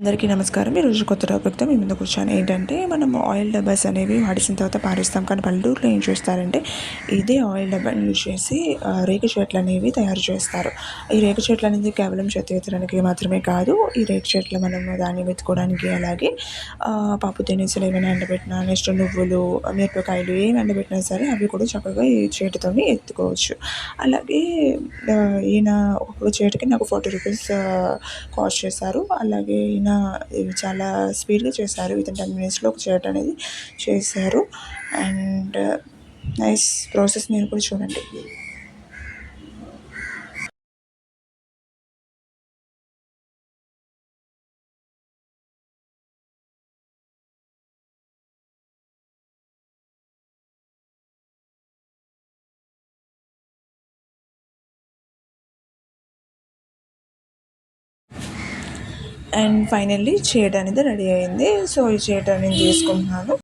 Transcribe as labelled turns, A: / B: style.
A: అందరికీ నమస్కారం. ఈరోజు కొత్త టాపిక్‌తో మీ ముందుకు వచ్చాను. ఏంటంటే మనం ఆయిల్ డబ్బాస్ అనేవి వాడేసిన తర్వాత పారేస్తాం. కానీ పల్లెటూరులో ఏం చేస్తారంటే ఇదే ఆయిల్ డబ్బాని యూజ్ చేసి రేకు చెట్లు అనేవి తయారు చేస్తారు. ఈ రేకు చెట్లు అనేది కేవలం చెత్త ఎత్తడానికి మాత్రమే కాదు. ఈ రేకు చెట్లు మనము ధాన్యం ఎత్తుకోవడానికి, అలాగే పప్పు దినుసులు ఏమైనా ఎండబెట్టినా, నెక్స్ట్ నువ్వులు, మిరపకాయలు ఏమి ఎండబెట్టినా సరే అవి కూడా చక్కగా ఈ చేతితోని ఎత్తుకోవచ్చు. అలాగే ఈయన ఒక్కొక్క చేటుకి నాకు ₹40 కాస్ట్ చేశారు. అలాగే ఈయన ఇవి చాలా స్పీడ్‌గా చేశారు. వితిన్ 10 మినిట్స్‌లో ఒక చార్ట్ అనేది చేశారు. అండ్ నైస్ ప్రాసెస్, మీరు కూడా చూడండి. అండ్ ఫైనల్లీ చైర్ అనేది రెడీ అయింది. సో ఈ చైర్ నేను తీసుకుంటున్నాను.